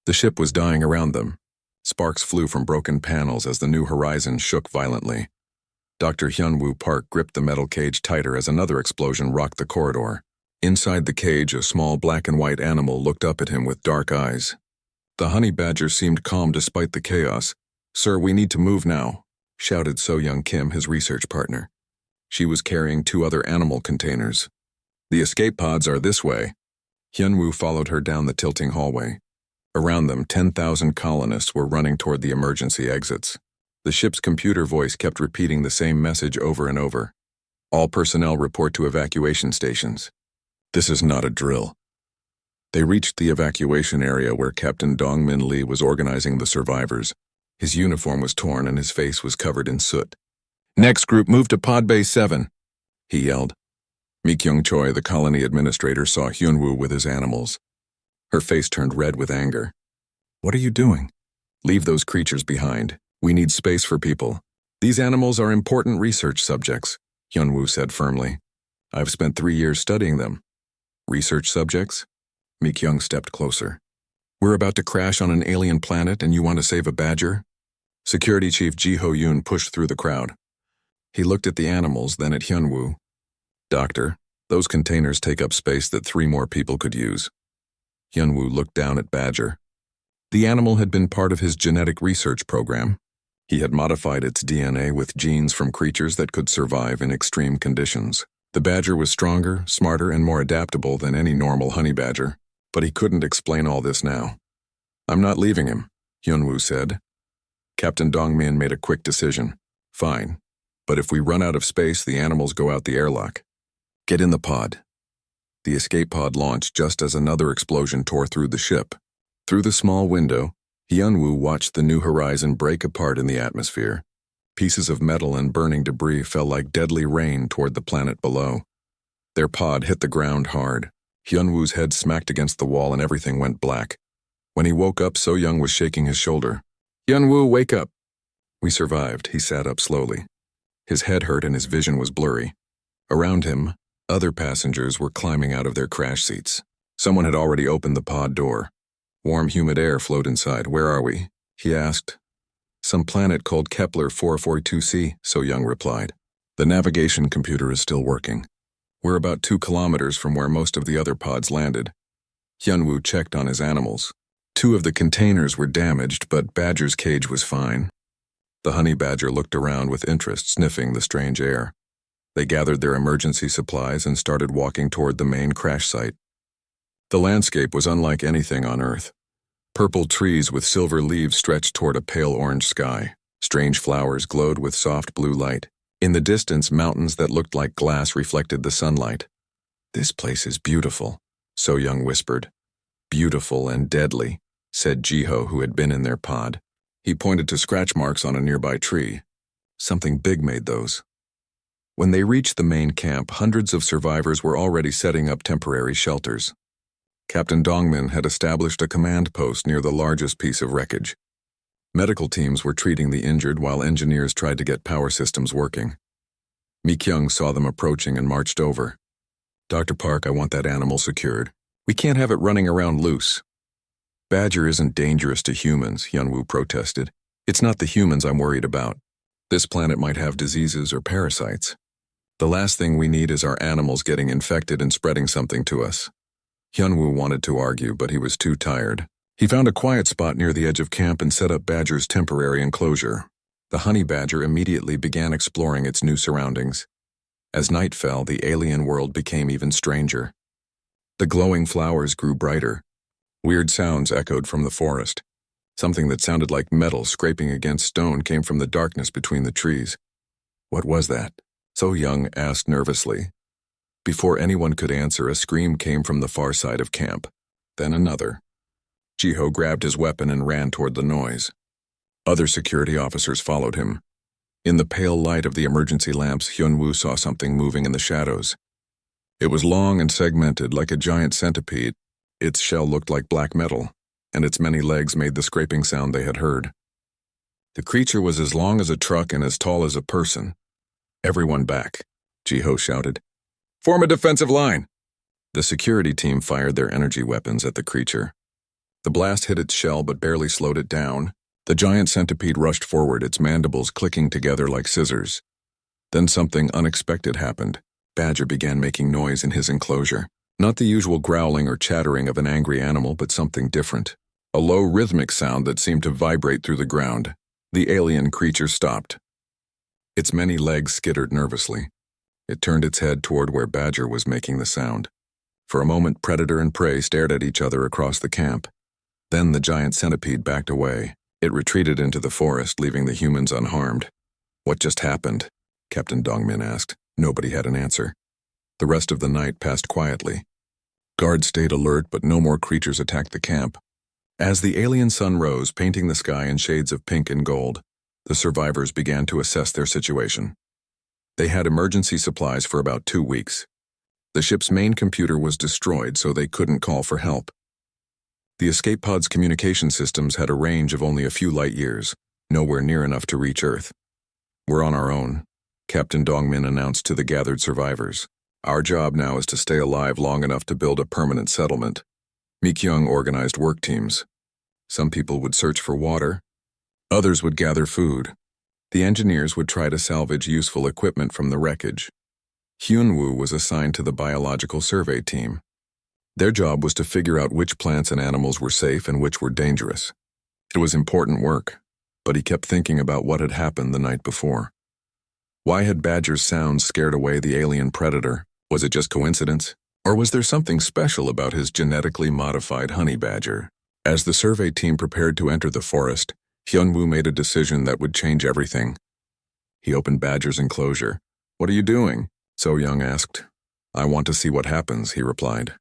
The ship was dying around them. Sparks flew from broken panels as the new horizon shook violently. Dr. Hyunwoo Park gripped the metal cage tighter as another explosion rocked the corridor. Inside the cage, a small black and white animal looked up at him with dark eyes. The honey badger seemed calm despite the chaos. "Sir, we need to move now," shouted So-Young Kim, his research partner. She was carrying 2 other animal containers. "The escape pods are this way." Hyunwoo followed her down the tilting hallway. Around them, 10,000 colonists were running toward the emergency exits. The ship's computer voice kept repeating the same message over and over. "All personnel report to evacuation stations." This is not a drill. They reached the evacuation area where Captain Dongmin Lee was organizing the survivors. His uniform was torn and his face was covered in soot. "Next group, move to Pod Bay 7, he yelled. Mi Kyung-choi, the colony administrator, saw Hyunwoo with his animals. Her face turned red with anger. "What are you doing?" "Leave those creatures behind. We need space for people. These animals are important research subjects," Hyunwoo said firmly. "I've spent 3 years studying them." "Research subjects?" Mi Kyung stepped closer. "We're about to crash on an alien planet and you want to save a badger?" Security Chief Ji Ho-yoon pushed through the crowd. He looked at the animals, then at Hyunwoo. "Doctor, those containers take up space that 3 more people could use." Hyunwoo looked down at Badger. The animal had been part of his genetic research program. He had modified its DNA with genes from creatures that could survive in extreme conditions. The badger was stronger, smarter, and more adaptable than any normal honey badger, but he couldn't explain all this now. "I'm not leaving him," Hyunwoo said. Captain Dongmin made a quick decision. "Fine, but if we run out of space, the animals go out the airlock. Get in the pod." The escape pod launched just as another explosion tore through the ship. Through the small window, Hyunwoo watched the new horizon break apart in the atmosphere. Pieces of metal and burning debris fell like deadly rain toward the planet below. Their pod hit the ground hard. Hyunwoo's head smacked against the wall and everything went black. When he woke up, So-Young was shaking his shoulder. "Hyunwoo, wake up." "We survived." He sat up slowly. His head hurt and his vision was blurry. Around him, other passengers were climbing out of their crash seats. Someone had already opened the pod door. Warm, humid air flowed inside. "Where are we?" he asked. "Some planet called Kepler 442c, So-Young replied. "The navigation computer is still working. We're about 2 kilometers from where most of the other pods landed." Hyunwoo checked on his animals. 2 of the containers were damaged, but Badger's cage was fine. The honey badger looked around with interest, sniffing the strange air. They gathered their emergency supplies and started walking toward the main crash site. The landscape was unlike anything on Earth. Purple trees with silver leaves stretched toward a pale orange sky. Strange flowers glowed with soft blue light. In the distance, mountains that looked like glass reflected the sunlight. "This place is beautiful," So-Young whispered. "Beautiful and deadly," said Ji-ho, who had been in their pod. He pointed to scratch marks on a nearby tree. "Something big made those." When they reached the main camp, hundreds of survivors were already setting up temporary shelters. Captain Dongmin had established a command post near the largest piece of wreckage. Medical teams were treating the injured while engineers tried to get power systems working. Mi Kyung saw them approaching and marched over. "Dr. Park, I want that animal secured. We can't have it running around loose." "Badger isn't dangerous to humans," Hyunwoo protested. "It's not the humans I'm worried about. This planet might have diseases or parasites. The last thing we need is our animals getting infected and spreading something to us." Hyunwoo wanted to argue, but he was too tired. He found a quiet spot near the edge of camp and set up Badger's temporary enclosure. The honey badger immediately began exploring its new surroundings. As night fell, the alien world became even stranger. The glowing flowers grew brighter. Weird sounds echoed from the forest. Something that sounded like metal scraping against stone came from the darkness between the trees. "What was that?" So-Young asked nervously. Before anyone could answer, a scream came from the far side of camp. Then another. Ji-ho grabbed his weapon and ran toward the noise. Other security officers followed him. In the pale light of the emergency lamps, Hyunwoo saw something moving in the shadows. It was long and segmented like a giant centipede. Its shell looked like black metal, and its many legs made the scraping sound they had heard. The creature was as long as a truck and as tall as a person. "Everyone back," Ji-ho shouted. "Form a defensive line." The security team fired their energy weapons at the creature. The blast hit its shell but barely slowed it down. The giant centipede rushed forward, its mandibles clicking together like scissors. Then something unexpected happened. Badger began making noise in his enclosure. Not the usual growling or chattering of an angry animal, but something different. A low, rhythmic sound that seemed to vibrate through the ground. The alien creature stopped. Its many legs skittered nervously. It turned its head toward where Badger was making the sound. For a moment, predator and prey stared at each other across the camp. Then the giant centipede backed away. It retreated into the forest, leaving the humans unharmed. "What just happened?" Captain Dongmin asked. Nobody had an answer. The rest of the night passed quietly. Guards stayed alert, but no more creatures attacked the camp. As the alien sun rose, painting the sky in shades of pink and gold, the survivors began to assess their situation. They had emergency supplies for about 2 weeks. The ship's main computer was destroyed, so they couldn't call for help. The escape pod's communication systems had a range of only a few light years, nowhere near enough to reach Earth. "We're on our own," Captain Dongmin announced to the gathered survivors. "Our job now is to stay alive long enough to build a permanent settlement." Mi-kyung organized work teams. Some people would search for water. Others would gather food. The engineers would try to salvage useful equipment from the wreckage. Hyun-woo was assigned to the biological survey team. Their job was to figure out which plants and animals were safe and which were dangerous. It was important work, but he kept thinking about what had happened the night before. Why had Badger's sounds scared away the alien predator? Was it just coincidence? Or was there something special about his genetically modified honey badger? As the survey team prepared to enter the forest, Hyun-woo made a decision that would change everything. He opened Badger's enclosure. "What are you doing?" So-young asked. "I want to see what happens," he replied.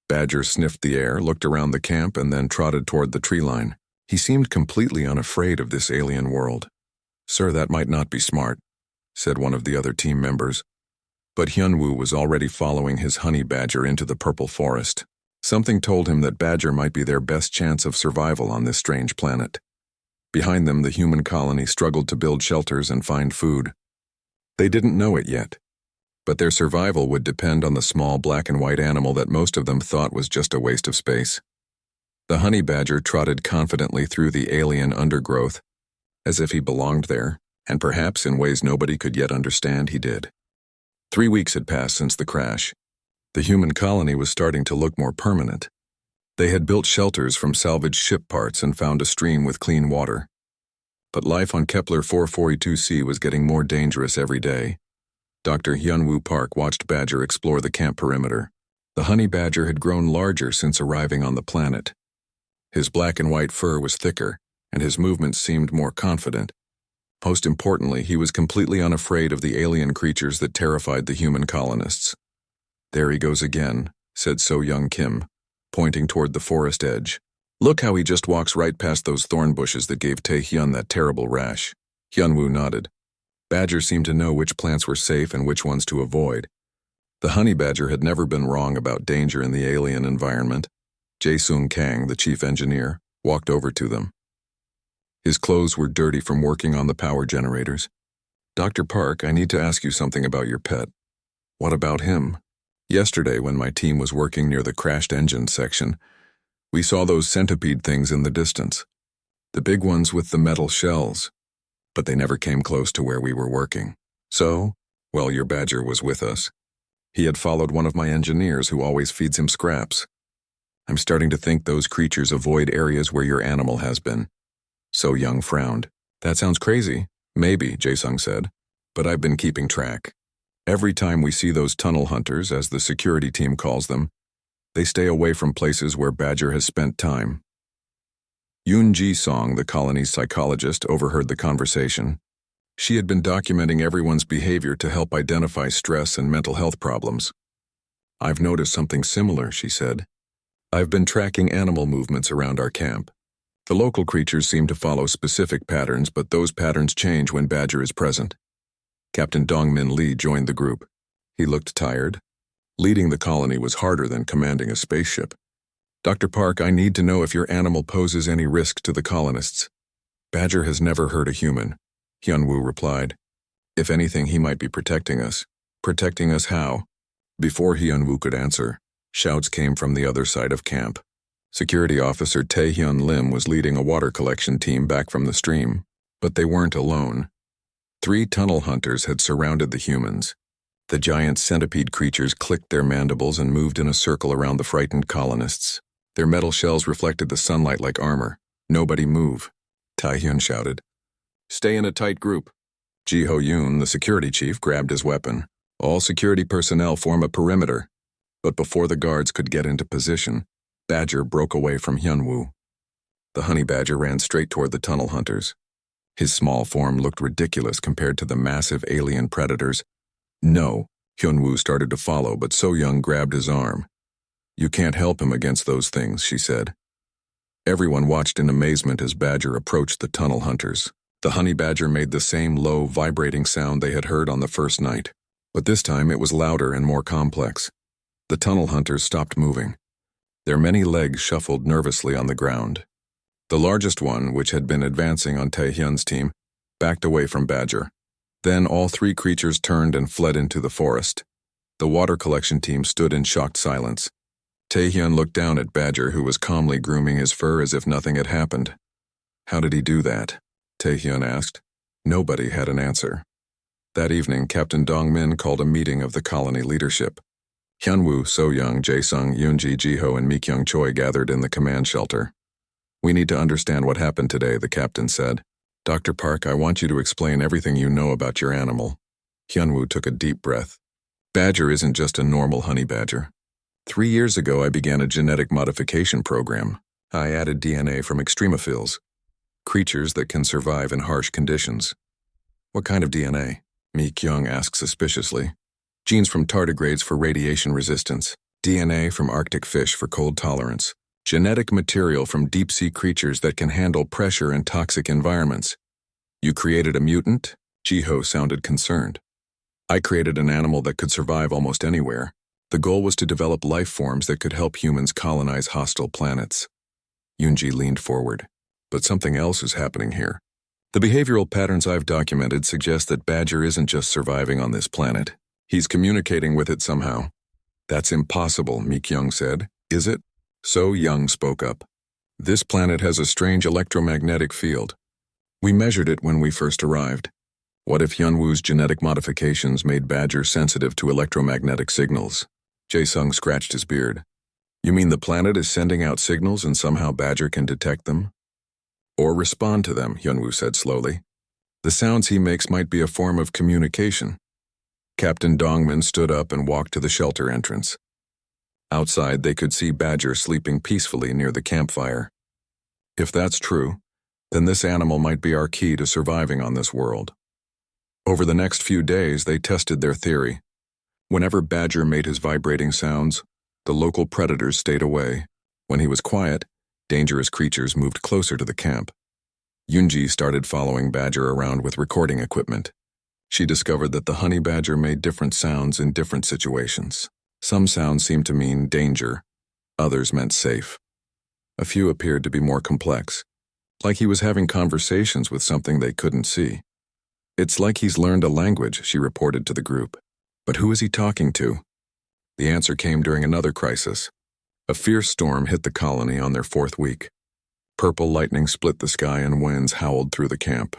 Badger sniffed the air, looked around the camp, and then trotted toward the tree line. He seemed completely unafraid of this alien world. "Sir, that might not be smart," said one of the other team members. But Hyun-woo was already following his honey badger into the purple forest. Something told him that Badger might be their best chance of survival on this strange planet. Behind them, the human colony struggled to build shelters and find food. They didn't know it yet, but their survival would depend on the small black and white animal that most of them thought was just a waste of space. The honey badger trotted confidently through the alien undergrowth, as if he belonged there, and perhaps in ways nobody could yet understand he did. 3 weeks had passed since the crash. The human colony was starting to look more permanent. They had built shelters from salvaged ship parts and found a stream with clean water. But life on Kepler 442c was getting more dangerous every day. Dr. Hyun-woo Park watched Badger explore the camp perimeter. The honey badger had grown larger since arriving on the planet. His black and white fur was thicker, and his movements seemed more confident. Most importantly, he was completely unafraid of the alien creatures that terrified the human colonists. "There he goes again," said So-young Kim, pointing toward the forest edge. "Look how he just walks right past those thorn bushes that gave Tae-hyun that terrible rash." Hyun-woo nodded. Badger seemed to know which plants were safe and which ones to avoid. The honey badger had never been wrong about danger in the alien environment. Jae-sung Kang, the chief engineer, walked over to them. His clothes were dirty from working on the power generators. "Dr. Park, I need to ask you something about your pet." "What about him?" "Yesterday, when my team was working near the crashed engine section, we saw those centipede things in the distance. The big ones with the metal shells. But they never came close to where we were working. So, well, your badger was with us. He had followed one of my engineers who always feeds him scraps. I'm starting to think those creatures avoid areas where your animal has been." So-young frowned. "That sounds crazy." "Maybe," Jae-sung said, "but I've been keeping track. Every time we see those tunnel hunters, as the security team calls them, they stay away from places where Badger has spent time." Yoon Ji-song, the colony's psychologist, overheard the conversation. She had been documenting everyone's behavior to help identify stress and mental health problems. "I've noticed something similar," she said. "I've been tracking animal movements around our camp. The local creatures seem to follow specific patterns, but those patterns change when Badger is present." Captain Dongmin Lee joined the group. He looked tired. Leading the colony was harder than commanding a spaceship. "Dr. Park, I need to know if your animal poses any risk to the colonists." "Badger has never hurt a human," Hyun-woo replied. "If anything, he might be protecting us." "Protecting us how?" Before Hyun-woo could answer, shouts came from the other side of camp. Security Officer Tae-hyun Lim was leading a water collection team back from the stream, but they weren't alone. 3 tunnel hunters had surrounded the humans. The giant centipede creatures clicked their mandibles and moved in a circle around the frightened colonists. Their metal shells reflected the sunlight like armor. "Nobody move," Tae-hyun shouted. "Stay in a tight group." Ji Ho-yoon, the security chief, grabbed his weapon. "All security personnel form a perimeter." But before the guards could get into position, Badger broke away from Hyunwoo. The honey badger ran straight toward the tunnel hunters. His small form looked ridiculous compared to the massive alien predators. "No," Hyunwoo started to follow, but So-young grabbed his arm. "You can't help him against those things," she said. Everyone watched in amazement as Badger approached the tunnel hunters. The honey badger made the same low, vibrating sound they had heard on the first night, but this time it was louder and more complex. The tunnel hunters stopped moving. Their many legs shuffled nervously on the ground. The largest one, which had been advancing on Tae-hyun's team, backed away from Badger. Then all 3 creatures turned and fled into the forest. The water collection team stood in shocked silence. Tae-hyun looked down at Badger, who was calmly grooming his fur as if nothing had happened. "How did he do that?" Tae-hyun asked. Nobody had an answer. That evening, Captain Dong-min called a meeting of the colony leadership. Hyunwoo, So-young, Jae-sung, Yoonji, Ji-ho, and Mi-kyung Choi gathered in the command shelter. "We need to understand what happened today," the captain said. "Dr. Park, I want you to explain everything you know about your animal." Hyunwoo took a deep breath. "Badger isn't just a normal honey badger. 3 years ago, I began a genetic modification program. I added DNA from extremophiles, creatures that can survive in harsh conditions." "What kind of DNA?" Mi-kyung asked suspiciously. "Genes from tardigrades for radiation resistance, DNA from Arctic fish for cold tolerance, genetic material from deep-sea creatures that can handle pressure and toxic environments." "You created a mutant?" Ji-ho sounded concerned. "I created an animal that could survive almost anywhere. The goal was to develop life forms that could help humans colonize hostile planets." Yoonji leaned forward. "But something else is happening here. The behavioral patterns I've documented suggest that Badger isn't just surviving on this planet. He's communicating with it somehow." "That's impossible," Mi-kyung said. "Is it?" So-young spoke up. "This planet has a strange electromagnetic field. We measured it when we first arrived. What if Hyunwoo's genetic modifications made Badger sensitive to electromagnetic signals?" Jae-sung scratched his beard. "You mean the planet is sending out signals and somehow Badger can detect them?" "Or respond to them," Hyunwoo said slowly. "The sounds he makes might be a form of communication." Captain Dongmin stood up and walked to the shelter entrance. Outside, they could see Badger sleeping peacefully near the campfire. "If that's true, then this animal might be our key to surviving on this world." Over the next few days, they tested their theory. Whenever Badger made his vibrating sounds, the local predators stayed away. When he was quiet, dangerous creatures moved closer to the camp. Yoonji started following Badger around with recording equipment. She discovered that the honey badger made different sounds in different situations. Some sounds seemed to mean danger, others meant safe. A few appeared to be more complex, like he was having conversations with something they couldn't see. "It's like he's learned a language," she reported to the group. "But who is he talking to?" The answer came during another crisis. A fierce storm hit the colony on their 4th week. Purple lightning split the sky and winds howled through the camp.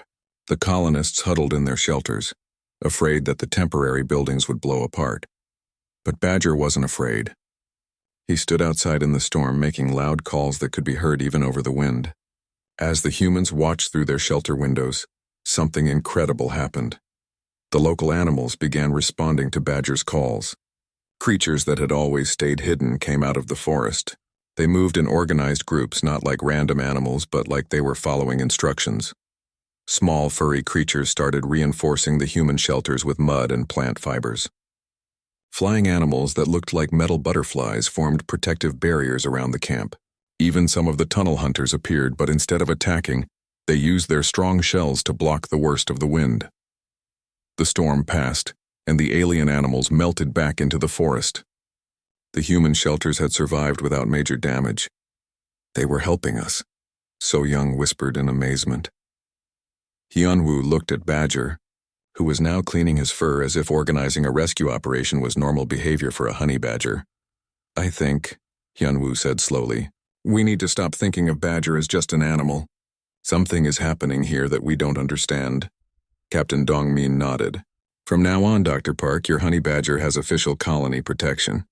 The colonists huddled in their shelters, afraid that the temporary buildings would blow apart. But Badger wasn't afraid. He stood outside in the storm, making loud calls that could be heard even over the wind. As the humans watched through their shelter windows, something incredible happened. The local animals began responding to Badger's calls. Creatures that had always stayed hidden came out of the forest. They moved in organized groups, not like random animals, but like they were following instructions. Small, furry creatures started reinforcing the human shelters with mud and plant fibers. Flying animals that looked like metal butterflies formed protective barriers around the camp. Even some of the tunnel hunters appeared, but instead of attacking, they used their strong shells to block the worst of the wind. The storm passed, and the alien animals melted back into the forest. The human shelters had survived without major damage. "They were helping us," So-young whispered in amazement. Hyunwoo looked at Badger, who was now cleaning his fur as if organizing a rescue operation was normal behavior for a honey badger. "I think," Hyunwoo said slowly, We need to stop thinking of Badger as just an animal. Something is happening here that we don't understand. Captain Dongmin nodded. From now on, Dr. Park, your honey badger has official colony protection.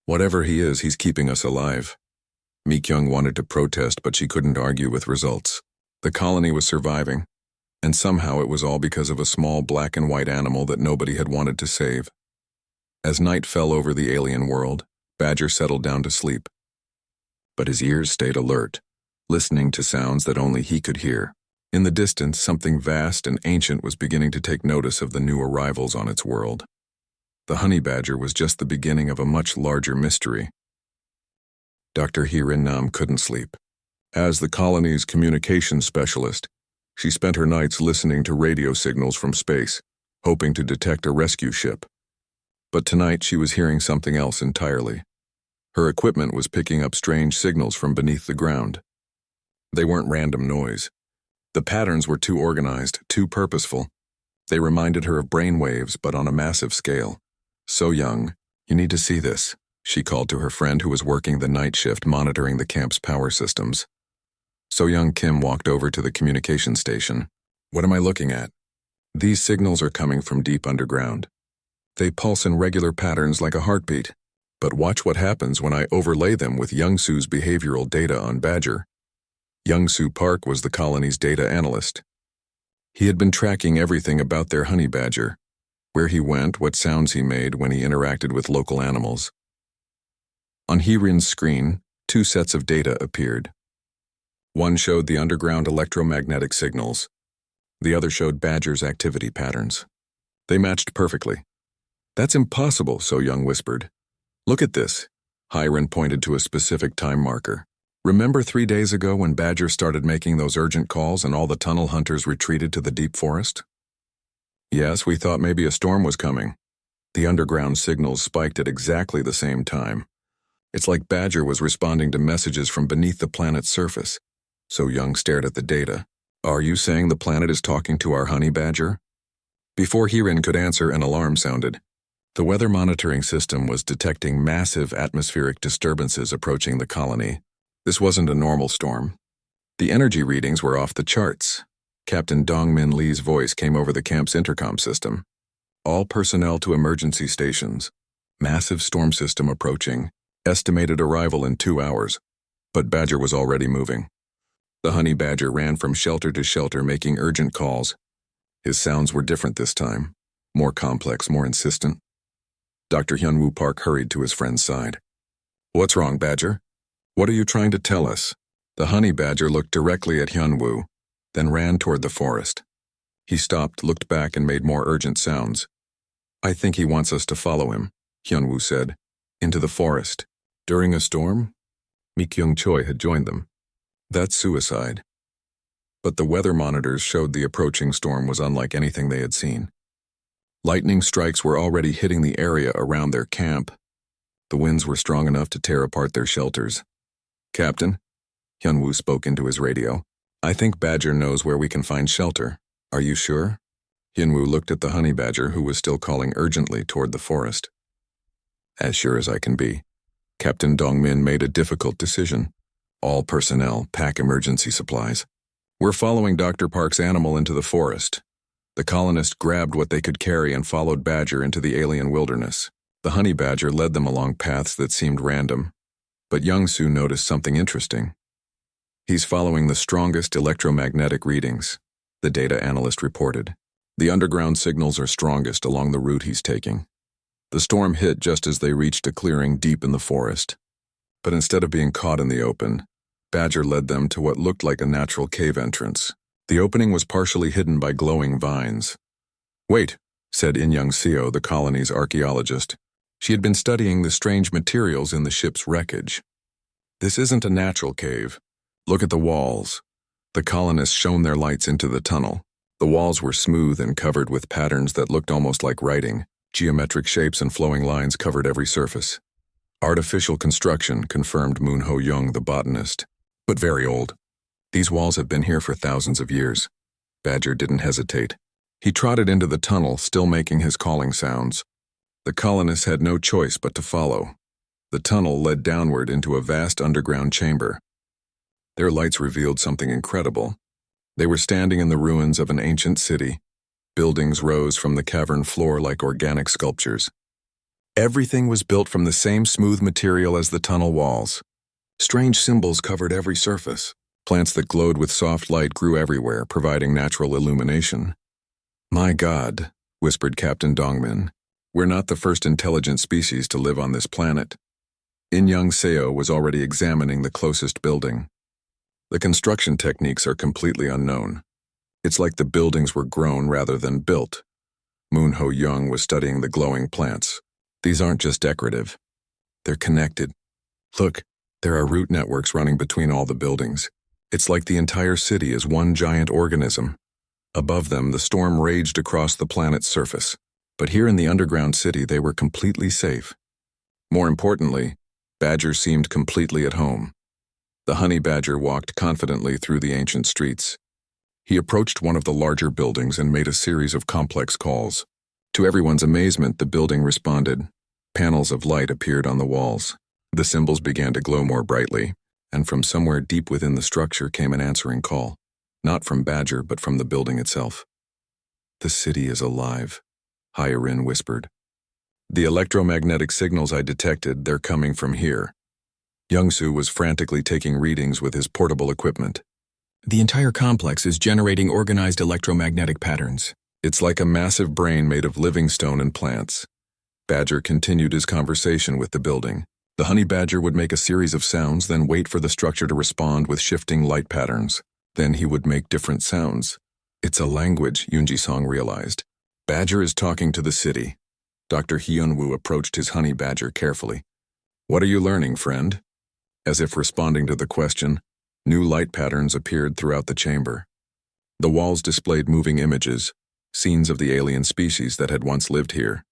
Whatever he is, he's keeping us alive. Mi-kyung wanted to protest, but she couldn't argue with results. The colony was surviving, and somehow it was all because of a small black and white animal that nobody had wanted to save. As night fell over the alien world, Badger settled down to sleep. But his ears stayed alert, listening to sounds that only he could hear. In the distance, something vast and ancient was beginning to take notice of the new arrivals on its world. The honey badger was just the beginning of a much larger mystery. Dr. Hirin Nam couldn't sleep. As the colony's communications specialist, she spent her nights listening to radio signals from space, hoping to detect a rescue ship. But tonight she was hearing something else entirely. Her equipment was picking up strange signals from beneath the ground. They weren't random noise. The patterns were too organized, too purposeful. They reminded her of brainwaves, but on a massive scale. So young, you need to see this, she called to her friend who was working the night shift monitoring the camp's power systems. So young Kim walked over to the communication station. What am I looking at? These signals are coming from deep underground. They pulse in regular patterns like a heartbeat. But watch what happens when I overlay them with Young-Soo's behavioral data on Badger. Young-Soo Park was the colony's data analyst. He had been tracking everything about their honey badger, where he went, what sounds he made when he interacted with local animals. On Hirin's screen, two sets of data appeared. One showed the underground electromagnetic signals. The other showed Badger's activity patterns. They matched perfectly. That's impossible, So Young whispered. Look at this. Hirin pointed to a specific time marker. Remember 3 days ago when Badger started making those urgent calls and all the tunnel hunters retreated to the deep forest? Yes, we thought maybe a storm was coming. The underground signals spiked at exactly the same time. It's like Badger was responding to messages from beneath the planet's surface. So Young stared at the data. Are you saying the planet is talking to our honey badger? Before Hirin could answer, an alarm sounded. The weather monitoring system was detecting massive atmospheric disturbances approaching the colony. This wasn't a normal storm. The energy readings were off the charts. Captain Dongmin Lee's voice came over the camp's intercom system. All personnel to emergency stations. Massive storm system approaching. Estimated arrival in 2 hours. But Badger was already moving. The honey badger ran from shelter to shelter making urgent calls. His sounds were different this time. More complex, more insistent. Dr. Hyunwoo Park hurried to his friend's side. What's wrong, Badger? What are you trying to tell us? The honey badger looked directly at Hyunwoo, then ran toward the forest. He stopped, looked back, and made more urgent sounds. I think he wants us to follow him, Hyunwoo said. Into the forest. During a storm? Mi-kyung Choi had joined them. That's suicide. But the weather monitors showed the approaching storm was unlike anything they had seen. Lightning strikes were already hitting the area around their camp. The winds were strong enough to tear apart their shelters. Captain, Hyunwoo spoke into his radio. I think Badger knows where we can find shelter. Are you sure? Hyunwoo looked at the honey badger who was still calling urgently toward the forest. As sure as I can be. Captain Dongmin made a difficult decision. All personnel, pack emergency supplies. We're following Dr. Park's animal into the forest. The colonists grabbed what they could carry and followed Badger into the alien wilderness. The honey badger led them along paths that seemed random. But Young-Soo noticed something interesting. He's following the strongest electromagnetic readings, the data analyst reported. The underground signals are strongest along the route he's taking. The storm hit just as they reached a clearing deep in the forest. But instead of being caught in the open, Badger led them to what looked like a natural cave entrance. The opening was partially hidden by glowing vines. Wait, said In Young Seo, the colony's archaeologist. She had been studying the strange materials in the ship's wreckage. This isn't a natural cave. Look at the walls. The colonists shone their lights into the tunnel. The walls were smooth and covered with patterns that looked almost like writing. Geometric shapes and flowing lines covered every surface. Artificial construction, confirmed Moon Ho-young, the botanist. But very old. These walls have been here for thousands of years. Badger didn't hesitate. He trotted into the tunnel, still making his calling sounds. The colonists had no choice but to follow. The tunnel led downward into a vast underground chamber. Their lights revealed something incredible. They were standing in the ruins of an ancient city. Buildings rose from the cavern floor like organic sculptures. Everything was built from the same smooth material as the tunnel walls. Strange symbols covered every surface. Plants that glowed with soft light grew everywhere, providing natural illumination. "My God," whispered Captain Dongmin, "we're not the first intelligent species to live on this planet." In Young Seo was already examining the closest building. The construction techniques are completely unknown. It's like the buildings were grown rather than built. Moon Ho Young was studying the glowing plants. These aren't just decorative. They're connected. Look, there are root networks running between all the buildings. It's like the entire city is one giant organism. Above them, the storm raged across the planet's surface. But here in the underground city, they were completely safe. More importantly, Badger seemed completely at home. The honey badger walked confidently through the ancient streets. He approached one of the larger buildings and made a series of complex calls. To everyone's amazement, the building responded. Panels of light appeared on the walls. The symbols began to glow more brightly, and from somewhere deep within the structure came an answering call. Not from Badger, but from the building itself. "The city is alive," Hyarin whispered. "The electromagnetic signals I detected, they're coming from here." Youngsu was frantically taking readings with his portable equipment. "The entire complex is generating organized electromagnetic patterns. It's like a massive brain made of living stone and plants." Badger continued his conversation with the building. The honey badger would make a series of sounds, then wait for the structure to respond with shifting light patterns. Then he would make different sounds. "It's a language," Yunji-song realized. "Badger is talking to the city." Dr. Hyunwoo approached his honey badger carefully. "What are you learning, friend?" As if responding to the question, new light patterns appeared throughout the chamber. The walls displayed moving images, scenes of the alien species that had once lived here.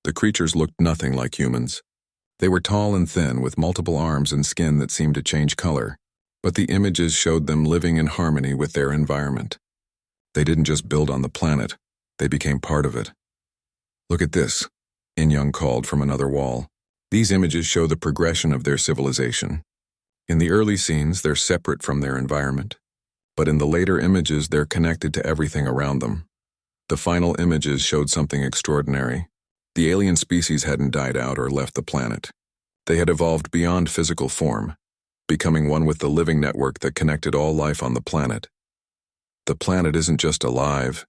The creatures looked nothing like humans. They were tall and thin, with multiple arms and skin that seemed to change color, but the images showed them living in harmony with their environment. They didn't just build on the planet, they became part of it. "Look at this," In-young called from another wall. "These images show the progression of their civilization. In the early scenes, they're separate from their environment, but in the later images, they're connected to everything around them." The final images showed something extraordinary. The alien species hadn't died out or left the planet. They had evolved beyond physical form, becoming one with the living network that connected all life on the planet. "The planet isn't just alive,"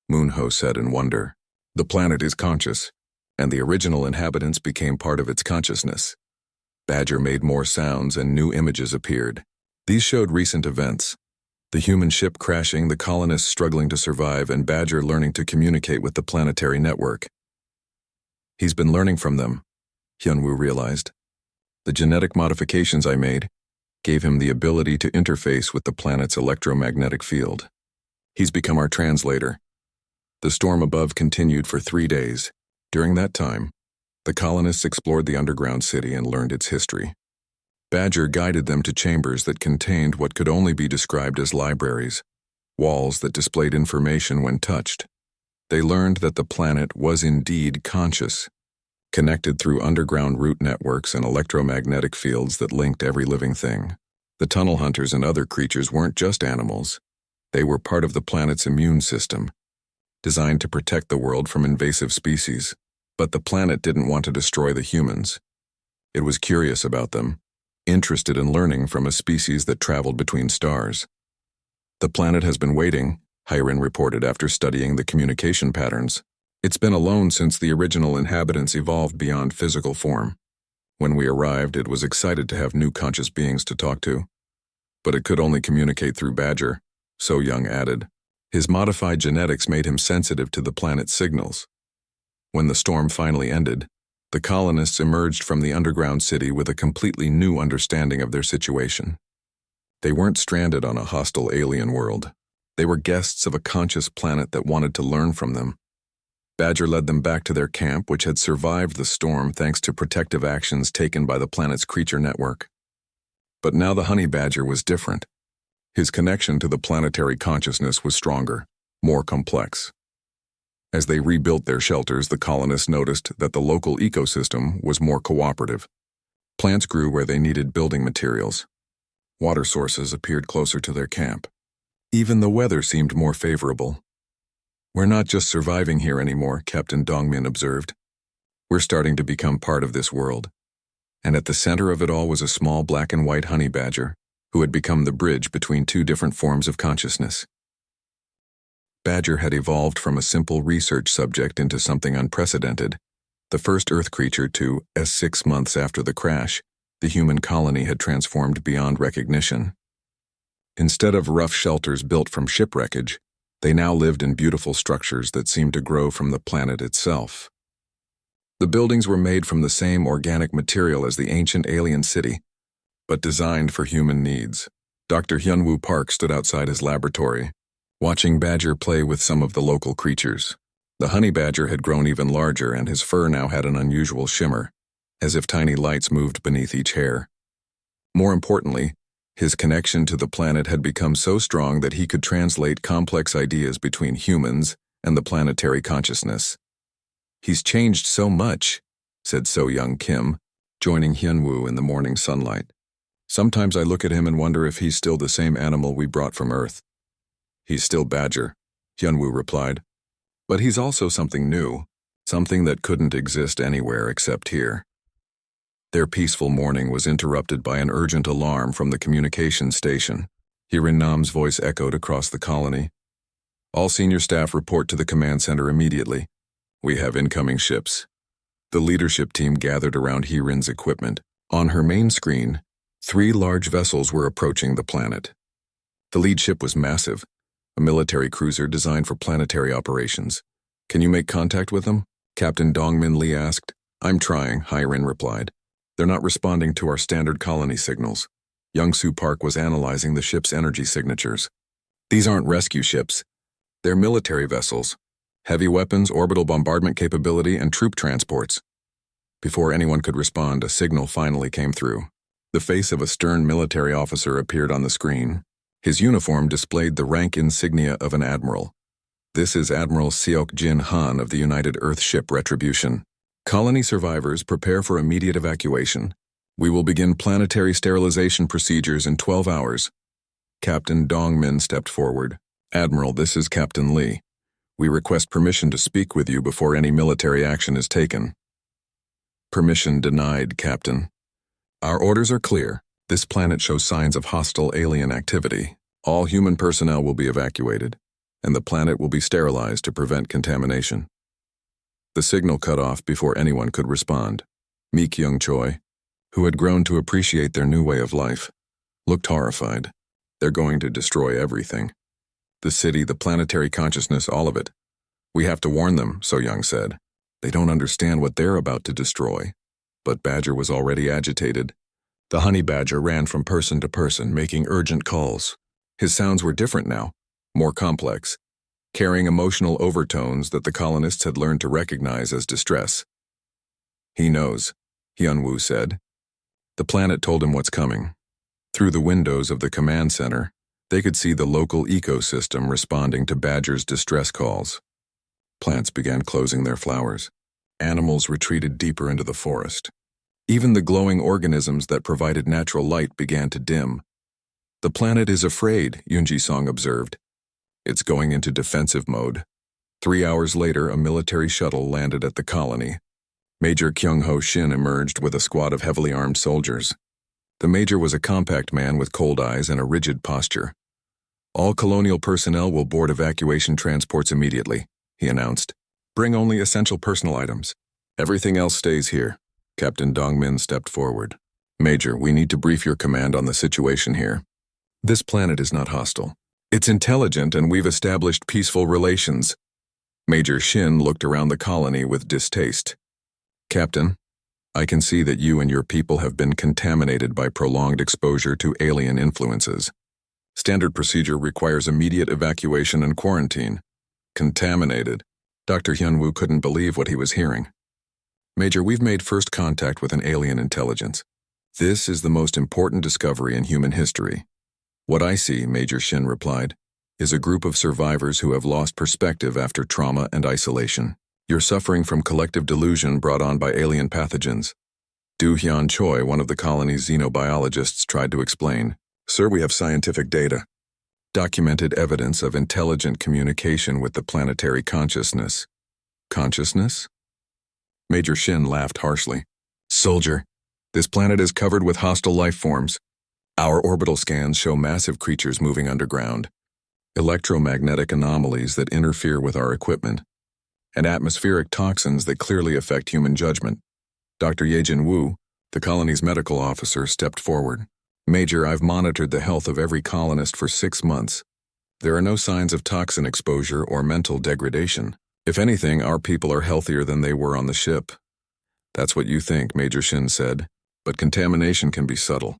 Moon Ho said in wonder. "The planet is conscious, and the original inhabitants became part of its consciousness." Badger made more sounds and new images appeared. These showed recent events. The human ship crashing, the colonists struggling to survive, and Badger learning to communicate with the planetary network. "He's been learning from them," Hyunwoo realized. "The genetic modifications I made gave him the ability to interface with the planet's electromagnetic field. He's become our translator." The storm above continued for 3 days. During that time, the colonists explored the underground city and learned its history. Badger guided them to chambers that contained what could only be described as libraries, walls that displayed information when touched. They learned that the planet was indeed conscious, connected through underground root networks and electromagnetic fields that linked every living thing. The tunnel hunters and other creatures weren't just animals. They were part of the planet's immune system, designed to protect the world from invasive species. But the planet didn't want to destroy the humans. It was curious about them, interested in learning from a species that traveled between stars. "The planet has been waiting," Hyarin reported after studying the communication patterns. "It's been alone since the original inhabitants evolved beyond physical form. When we arrived, it was excited to have new conscious beings to talk to. But it could only communicate through Badger," So Young added. "His modified genetics made him sensitive to the planet's signals." When the storm finally ended, the colonists emerged from the underground city with a completely new understanding of their situation. They weren't stranded on a hostile alien world. They were guests of a conscious planet that wanted to learn from them. Badger led them back to their camp, which had survived the storm thanks to protective actions taken by the planet's creature network. But now the honey badger was different. His connection to the planetary consciousness was stronger, more complex. As they rebuilt their shelters, the colonists noticed that the local ecosystem was more cooperative. Plants grew where they needed building materials. Water sources appeared closer to their camp. Even the weather seemed more favorable. "We're not just surviving here anymore," Captain Dongmin observed. "We're starting to become part of this world." And at the center of it all was a small black and white honey badger, who had become the bridge between two different forms of consciousness. Badger had evolved from a simple research subject into something unprecedented. The first Earth creature to, 6 months after the crash, the human colony had transformed beyond recognition. Instead of rough shelters built from shipwreckage, they now lived in beautiful structures that seemed to grow from the planet itself. The buildings were made from the same organic material as the ancient alien city, but designed for human needs. Dr. Hyunwoo Park stood outside his laboratory, watching Badger play with some of the local creatures. The honey badger had grown even larger, and his fur now had an unusual shimmer, as if tiny lights moved beneath each hair. More importantly, his connection to the planet had become so strong that he could translate complex ideas between humans and the planetary consciousness. "He's changed so much," said So-Young Kim, joining Hyunwoo in the morning sunlight. "Sometimes I look at him and wonder if he's still the same animal we brought from Earth." "He's still Badger," Hyunwoo replied. "But he's also something new, something that couldn't exist anywhere except here." Their peaceful morning was interrupted by an urgent alarm from the communications station. Hirin Nam's voice echoed across the colony. "All senior staff report to the command center immediately. We have incoming ships." The leadership team gathered around Hirin's equipment. On her main screen, 3 large vessels were approaching the planet. The lead ship was massive, a military cruiser designed for planetary operations. "Can you make contact with them?" Captain Dongmin Lee asked. "I'm trying," Hirin replied. "They're not responding to our standard colony signals." Young-Soo Park was analyzing the ship's energy signatures. "These aren't rescue ships. They're military vessels. Heavy weapons, orbital bombardment capability, and troop transports." Before anyone could respond, a signal finally came through. The face of a stern military officer appeared on the screen. His uniform displayed the rank insignia of an admiral. "This is Admiral Seok Jin Han of the United Earth ship Retribution. Colony survivors, prepare for immediate evacuation. We will begin planetary sterilization procedures in 12 hours. Captain Dongmin stepped forward. "Admiral, this is Captain Lee. We request permission to speak with you before any military action is taken." "Permission denied, Captain. Our orders are clear. This planet shows signs of hostile alien activity. All human personnel will be evacuated, and the planet will be sterilized to prevent contamination." The signal cut off before anyone could respond. Mi Kyung-choi, who had grown to appreciate their new way of life, looked horrified. "They're going to destroy everything. The city, the planetary consciousness, all of it. We have to warn them," So-Young said. "They don't understand what they're about to destroy." But Badger was already agitated. The honey badger ran from person to person, making urgent calls. His sounds were different now, more complex, carrying emotional overtones that the colonists had learned to recognize as distress. "He knows," Hyunwoo said. The planet told him what's coming. Through the windows of the command center, they could see the local ecosystem responding to Badger's distress calls. Plants began closing their flowers. Animals retreated deeper into the forest. Even the glowing organisms that provided natural light began to dim. "The planet is afraid," Yoonji-song observed. "It's going into defensive mode." 3 hours later, a military shuttle landed at the colony. Major Kyung-ho Shin emerged with a squad of heavily armed soldiers. The major was a compact man with cold eyes and a rigid posture. "All colonial personnel will board evacuation transports immediately," he announced. "Bring only essential personal items. Everything else stays here." Captain Dongmin stepped forward. "Major, we need to brief your command on the situation here. This planet is not hostile. It's intelligent, and we've established peaceful relations." Major Shin looked around the colony with distaste. "Captain, I can see that you and your people have been contaminated by prolonged exposure to alien influences. Standard procedure requires immediate evacuation and quarantine." "Contaminated?" Dr. Hyunwoo couldn't believe what he was hearing. "Major, we've made first contact with an alien intelligence. This is the most important discovery in human history." "What I see," Major Shin replied, "is a group of survivors who have lost perspective after trauma and isolation. You're suffering from collective delusion brought on by alien pathogens." Do Hyun Choi, one of the colony's xenobiologists, tried to explain. Sir, we have scientific data. Documented evidence of intelligent communication with the planetary consciousness. Consciousness? Major Shin laughed harshly. Soldier, this planet is covered with hostile life forms. Our orbital scans show massive creatures moving underground, electromagnetic anomalies that interfere with our equipment, and atmospheric toxins that clearly affect human judgment. Dr. Yejin Wu, the colony's medical officer, stepped forward. Major, I've monitored the health of every colonist for 6 months. There are no signs of toxin exposure or mental degradation. If anything, our people are healthier than they were on the ship. That's what you think, Major Shin said, but contamination can be subtle.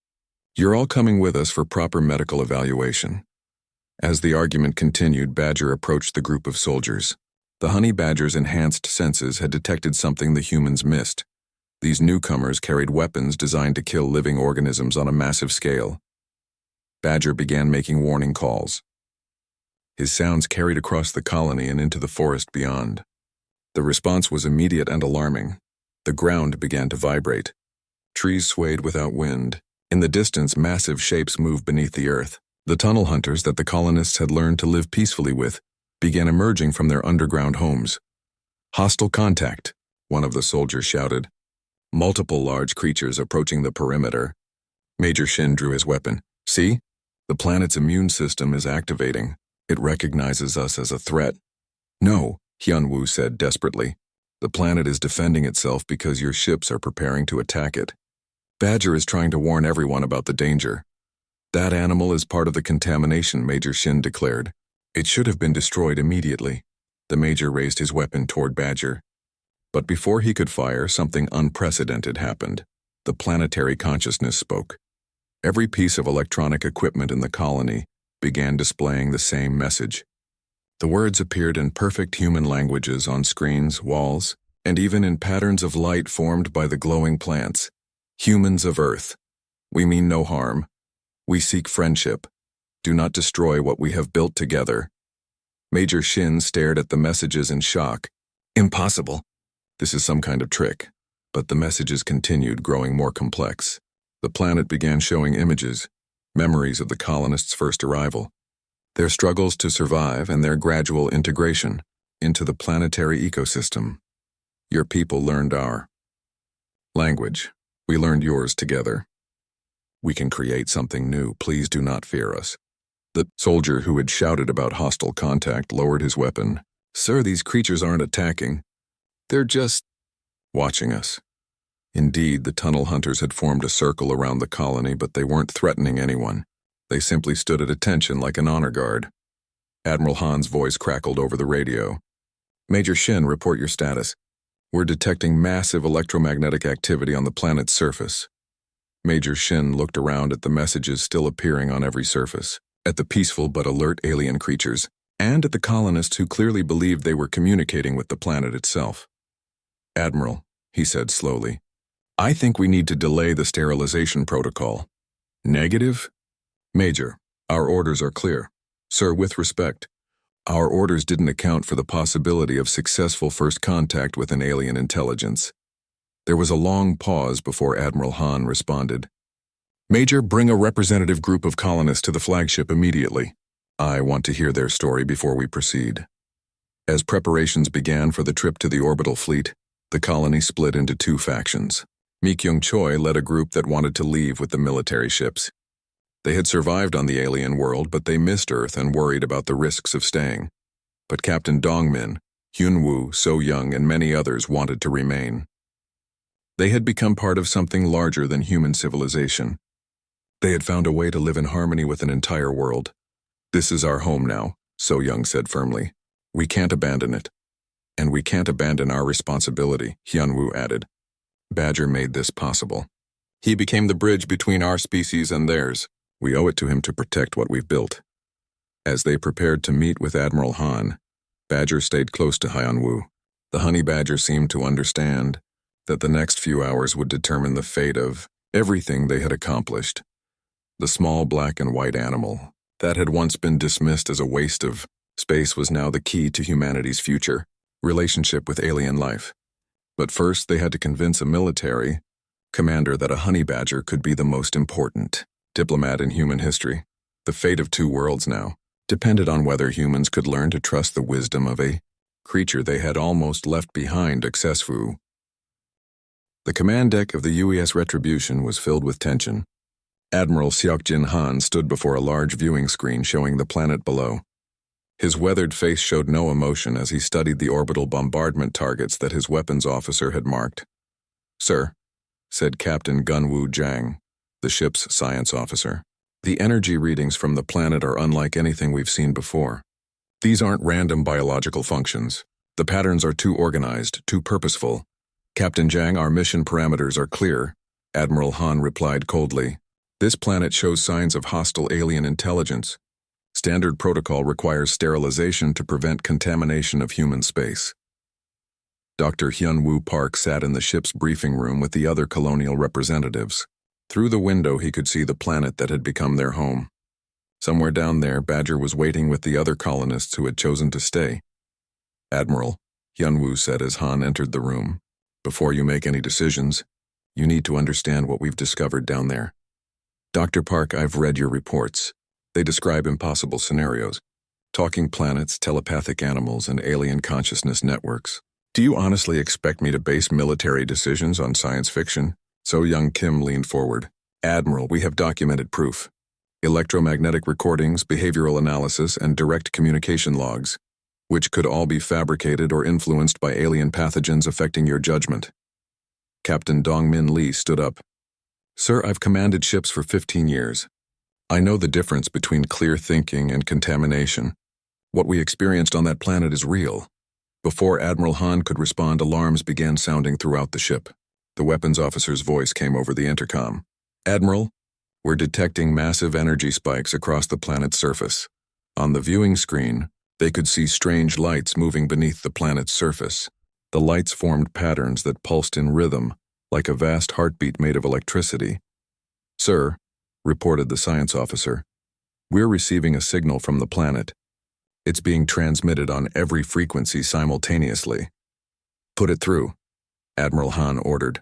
You're all coming with us for proper medical evaluation. As the argument continued, Badger approached the group of soldiers. The honey badger's enhanced senses had detected something the humans missed. These newcomers carried weapons designed to kill living organisms on a massive scale. Badger began making warning calls. His sounds carried across the colony and into the forest beyond. The response was immediate and alarming. The ground began to vibrate. Trees swayed without wind. In the distance, massive shapes moved beneath the earth. The tunnel hunters that the colonists had learned to live peacefully with began emerging from their underground homes. Hostile contact, one of the soldiers shouted. Multiple large creatures approaching the perimeter. Major Shin drew his weapon. See? The planet's immune system is activating. It recognizes us as a threat. No, Hyun-woo said desperately. The planet is defending itself because your ships are preparing to attack it. Badger is trying to warn everyone about the danger. That animal is part of the contamination, Major Shin declared. It should have been destroyed immediately. The Major raised his weapon toward Badger. But before he could fire, something unprecedented happened. The planetary consciousness spoke. Every piece of electronic equipment in the colony began displaying the same message. The words appeared in perfect human languages on screens, walls, and even in patterns of light formed by the glowing plants. Humans of Earth, we mean no harm. We seek friendship. Do not destroy what we have built together. Major Shin stared at the messages in shock. Impossible. This is some kind of trick. But the messages continued, growing more complex. The planet began showing images, memories of the colonists' first arrival, their struggles to survive and their gradual integration into the planetary ecosystem. Your people learned our language. We learned yours together. We can create something new. Please do not fear us. The soldier who had shouted about hostile contact lowered his weapon. Sir, these creatures aren't attacking. They're just watching us. Indeed, the tunnel hunters had formed a circle around the colony, but they weren't threatening anyone. They simply stood at attention like an honor guard. Admiral Han's voice crackled over the radio. Major Shin, report your status. We're detecting massive electromagnetic activity on the planet's surface. Major Shin looked around at the messages still appearing on every surface, at the peaceful but alert alien creatures, and at the colonists who clearly believed they were communicating with the planet itself. Admiral, he said slowly, I think we need to delay the sterilization protocol. Negative? Major, our orders are clear. Sir, with respect, our orders didn't account for the possibility of successful first contact with an alien intelligence. There was a long pause before Admiral Han responded. Major, bring a representative group of colonists to the flagship immediately. I want to hear their story before we proceed. As preparations began for the trip to the orbital fleet, the colony split into 2 factions. Mi Kyung-choi led a group that wanted to leave with the military ships. They had survived on the alien world, but they missed Earth and worried about the risks of staying. But Captain Dongmin, Hyun-woo, So Young, and many others wanted to remain. They had become part of something larger than human civilization. They had found a way to live in harmony with an entire world. This is our home now, So Young said firmly. We can't abandon it. And we can't abandon our responsibility, Hyun-woo added. Badger made this possible. He became the bridge between our species and theirs. We owe it to him to protect what we've built. As they prepared to meet with Admiral Han, Badger stayed close to Hyun-woo. The honey badger seemed to understand that the next few hours would determine the fate of everything they had accomplished. The small black and white animal that had once been dismissed as a waste of space was now the key to humanity's future relationship with alien life. But first they had to convince a military commander that a honey badger could be the most important. diplomat in human history. The fate of two worlds now depended on whether humans could learn to trust the wisdom of a creature they had almost left behind. HFY. The command deck of the UES Retribution was filled with tension. Admiral Seokjin Han stood before a large viewing screen showing the planet below. His weathered face showed no emotion as he studied the orbital bombardment targets that his weapons officer had marked. "Sir," said Captain Gunwoo Jang, the ship's science officer, "the energy readings from the planet are unlike anything we've seen before. These aren't random biological functions. The patterns are too organized, too purposeful." "Captain Jang, our mission parameters are clear," Admiral Han replied coldly. "This planet shows signs of hostile alien intelligence. Standard protocol requires sterilization to prevent contamination of human space." Dr. Hyun-Woo Park sat in the ship's briefing room with the other colonial representatives. Through the window he could see the planet that had become their home. Somewhere down there, Badger was waiting with the other colonists who had chosen to stay. "Admiral," Hyun-Woo said as Han entered the room, "before you make any decisions, you need to understand what we've discovered down there." "Dr. Park, I've read your reports. They describe impossible scenarios. Talking planets, telepathic animals, and alien consciousness networks. Do you honestly expect me to base military decisions on science fiction?" So Young Kim leaned forward. "Admiral, we have documented proof. Electromagnetic recordings, behavioral analysis, and direct communication logs, which could all be fabricated or influenced by alien pathogens affecting your judgment." Captain Dongmin Lee stood up. "Sir, I've commanded ships for 15 years. I know the difference between clear thinking and contamination. What we experienced on that planet is real." Before Admiral Han could respond, alarms began sounding throughout the ship. The weapons officer's voice came over the intercom. "Admiral, we're detecting massive energy spikes across the planet's surface." On the viewing screen, they could see strange lights moving beneath the planet's surface. The lights formed patterns that pulsed in rhythm, like a vast heartbeat made of electricity. "Sir," reported the science officer, "we're receiving a signal from the planet. It's being transmitted on every frequency simultaneously." "Put it through," Admiral Han ordered.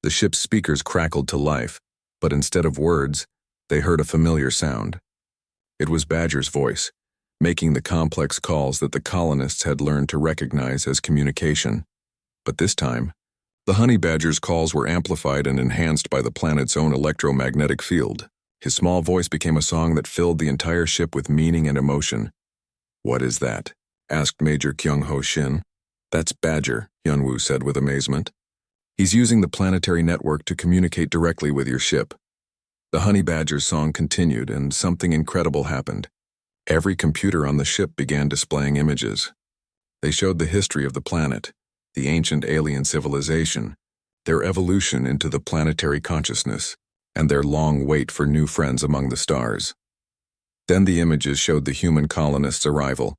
The ship's speakers crackled to life, but instead of words, they heard a familiar sound. It was Badger's voice, making the complex calls that the colonists had learned to recognize as communication. But this time, the honey badger's calls were amplified and enhanced by the planet's own electromagnetic field. His small voice became a song that filled the entire ship with meaning and emotion. "What is that?" asked Major Kyung-ho Shin. "That's Badger," Hyun-Woo said with amazement. "He's using the planetary network to communicate directly with your ship." The honey badger's song continued, and something incredible happened. Every computer on the ship began displaying images. They showed the history of the planet, the ancient alien civilization, their evolution into the planetary consciousness, and their long wait for new friends among the stars. Then the images showed the human colonists' arrival,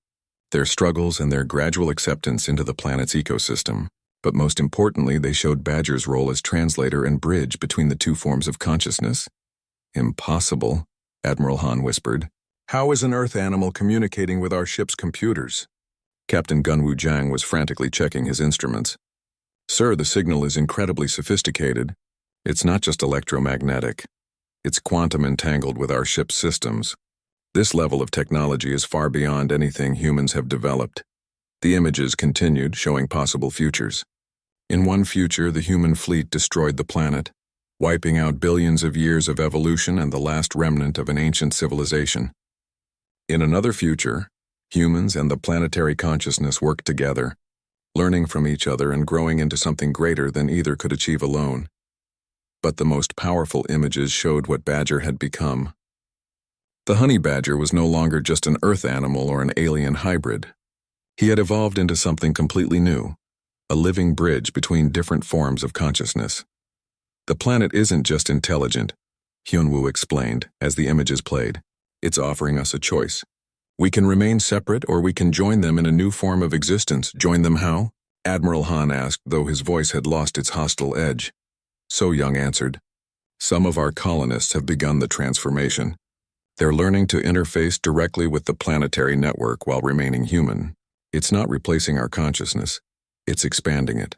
their struggles and their gradual acceptance into the planet's ecosystem. But most importantly, they showed Badger's role as translator and bridge between the two forms of consciousness. "Impossible," Admiral Han whispered. "How is an Earth animal communicating with our ship's computers?" Captain Gunwoo Jang was frantically checking his instruments. "Sir, the signal is incredibly sophisticated. It's not just electromagnetic. It's quantum entangled with our ship's systems. This level of technology is far beyond anything humans have developed." The images continued, showing possible futures. In one future, the human fleet destroyed the planet, wiping out billions of years of evolution and the last remnant of an ancient civilization. In another future, humans and the planetary consciousness worked together, learning from each other and growing into something greater than either could achieve alone. But the most powerful images showed what Badger had become. The honey badger was no longer just an Earth animal or an alien hybrid. He had evolved into something completely new, a living bridge between different forms of consciousness. "The planet isn't just intelligent," Hyun-Woo explained as the images played. "It's offering us a choice. We can remain separate or we can join them in a new form of existence." "Join them how?" Admiral Han asked, though his voice had lost its hostile edge. So Young answered, "Some of our colonists have begun the transformation. They're learning to interface directly with the planetary network while remaining human. It's not replacing our consciousness, it's expanding it."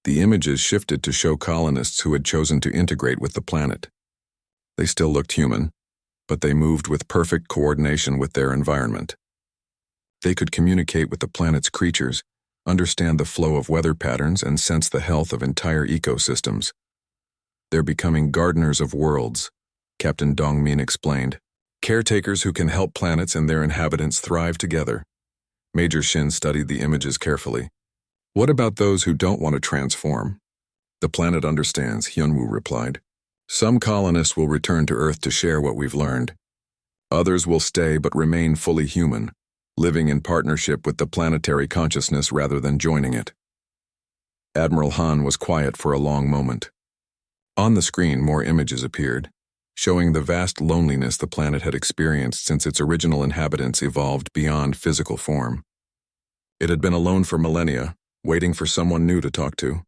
The images shifted to show colonists who had chosen to integrate with the planet. They still looked human, but they moved with perfect coordination with their environment. They could communicate with the planet's creatures, understand the flow of weather patterns, and sense the health of entire ecosystems. They're becoming gardeners of worlds, Captain Dongmin explained. Caretakers who can help planets and their inhabitants thrive together. Major Shin studied the images carefully. What about those who don't want to transform? The planet understands, Hyunwoo replied. Some colonists will return to Earth to share what we've learned. Others will stay but remain fully human, living in partnership with the planetary consciousness rather than joining it. Admiral Han was quiet for a long moment. On the screen, more images appeared, showing the vast loneliness the planet had experienced since its original inhabitants evolved beyond physical form. It had been alone for millennia, waiting for someone new to talk to.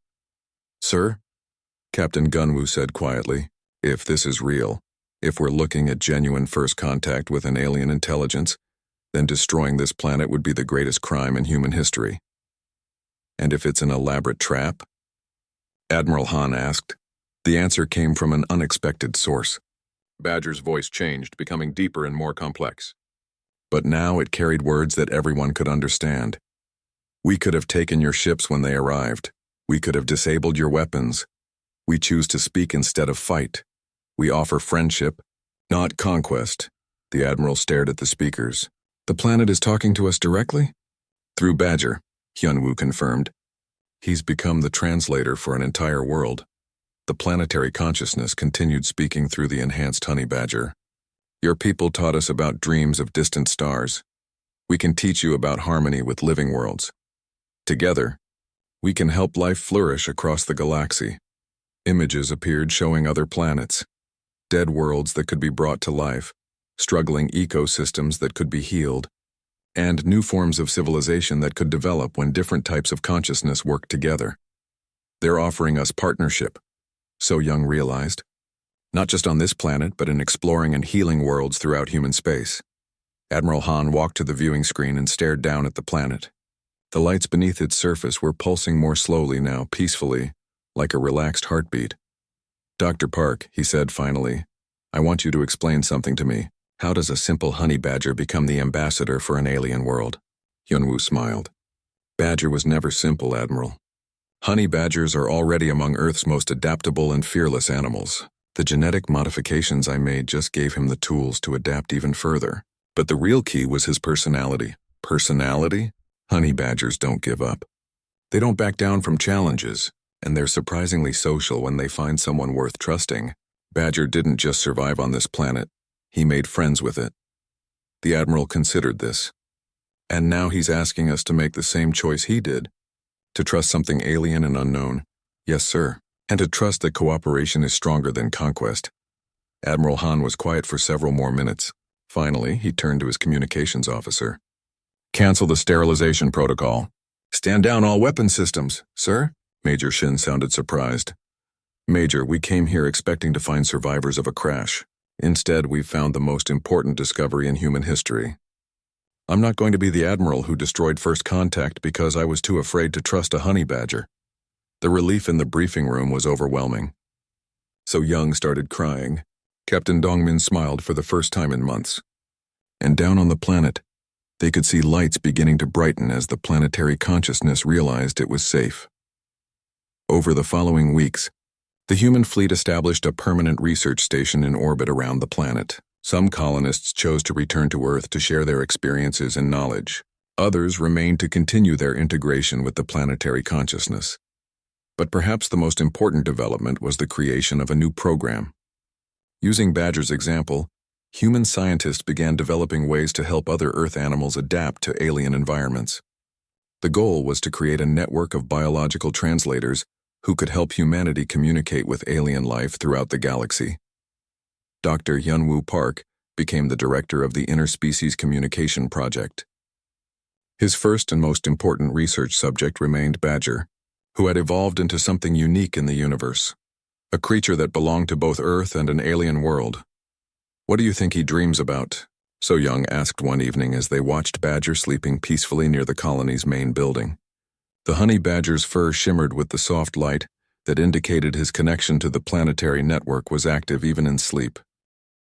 Sir? Captain Gunwoo said quietly, if this is real, if we're looking at genuine first contact with an alien intelligence, then destroying this planet would be the greatest crime in human history. And if it's an elaborate trap? Admiral Han asked. The answer came from an unexpected source. Badger's voice changed, becoming deeper and more complex. But now it carried words that everyone could understand. We could have taken your ships when they arrived. We could have disabled your weapons. We choose to speak instead of fight. We offer friendship, not conquest. The Admiral stared at the speakers. The planet is talking to us directly? Through Badger, Hyunwoo confirmed. He's become the translator for an entire world. The planetary consciousness continued speaking through the enhanced honey badger. Your people taught us about dreams of distant stars. We can teach you about harmony with living worlds. Together, we can help life flourish across the galaxy. Images appeared showing other planets, dead worlds that could be brought to life, struggling ecosystems that could be healed, and new forms of civilization that could develop when different types of consciousness work together. They're offering us partnership, So Young realized, not just on this planet, but in exploring and healing worlds throughout human space. Admiral Han walked to the viewing screen and stared down at the planet. The lights beneath its surface were pulsing more slowly now, peacefully, like a relaxed heartbeat. Dr. Park, he said finally, I want you to explain something to me. How does a simple honey badger become the ambassador for an alien world? Hyunwoo smiled. Badger was never simple, Admiral. Honey badgers are already among Earth's most adaptable and fearless animals. The genetic modifications I made just gave him the tools to adapt even further. But the real key was his personality. Personality? Honey badgers don't give up. They don't back down from challenges, and they're surprisingly social when they find someone worth trusting. Badger didn't just survive on this planet. He made friends with it. The Admiral considered this. And now he's asking us to make the same choice he did. To trust something alien and unknown. Yes, sir. And to trust that cooperation is stronger than conquest. Admiral Han was quiet for several more minutes. Finally, he turned to his communications officer. Cancel the sterilization protocol. Stand down all weapon systems, sir? Major Shin sounded surprised. Major, we came here expecting to find survivors of a crash. Instead, we've found the most important discovery in human history. I'm not going to be the Admiral who destroyed first contact because I was too afraid to trust a honey badger. The relief in the briefing room was overwhelming. So Young started crying. Captain Dongmin smiled for the first time in months. And down on the planet, they could see lights beginning to brighten as the planetary consciousness realized it was safe. Over the following weeks, the human fleet established a permanent research station in orbit around the planet. Some colonists chose to return to Earth to share their experiences and knowledge. Others remained to continue their integration with the planetary consciousness. But perhaps the most important development was the creation of a new program. Using Badger's example, human scientists began developing ways to help other Earth animals adapt to alien environments. The goal was to create a network of biological translators who could help humanity communicate with alien life throughout the galaxy. Dr. Hyunwoo Park became the director of the Interspecies Communication Project. His first and most important research subject remained Badger, who had evolved into something unique in the universe, a creature that belonged to both Earth and an alien world. What do you think he dreams about? So Young asked one evening as they watched Badger sleeping peacefully near the colony's main building. The honey badger's fur shimmered with the soft light that indicated his connection to the planetary network was active even in sleep.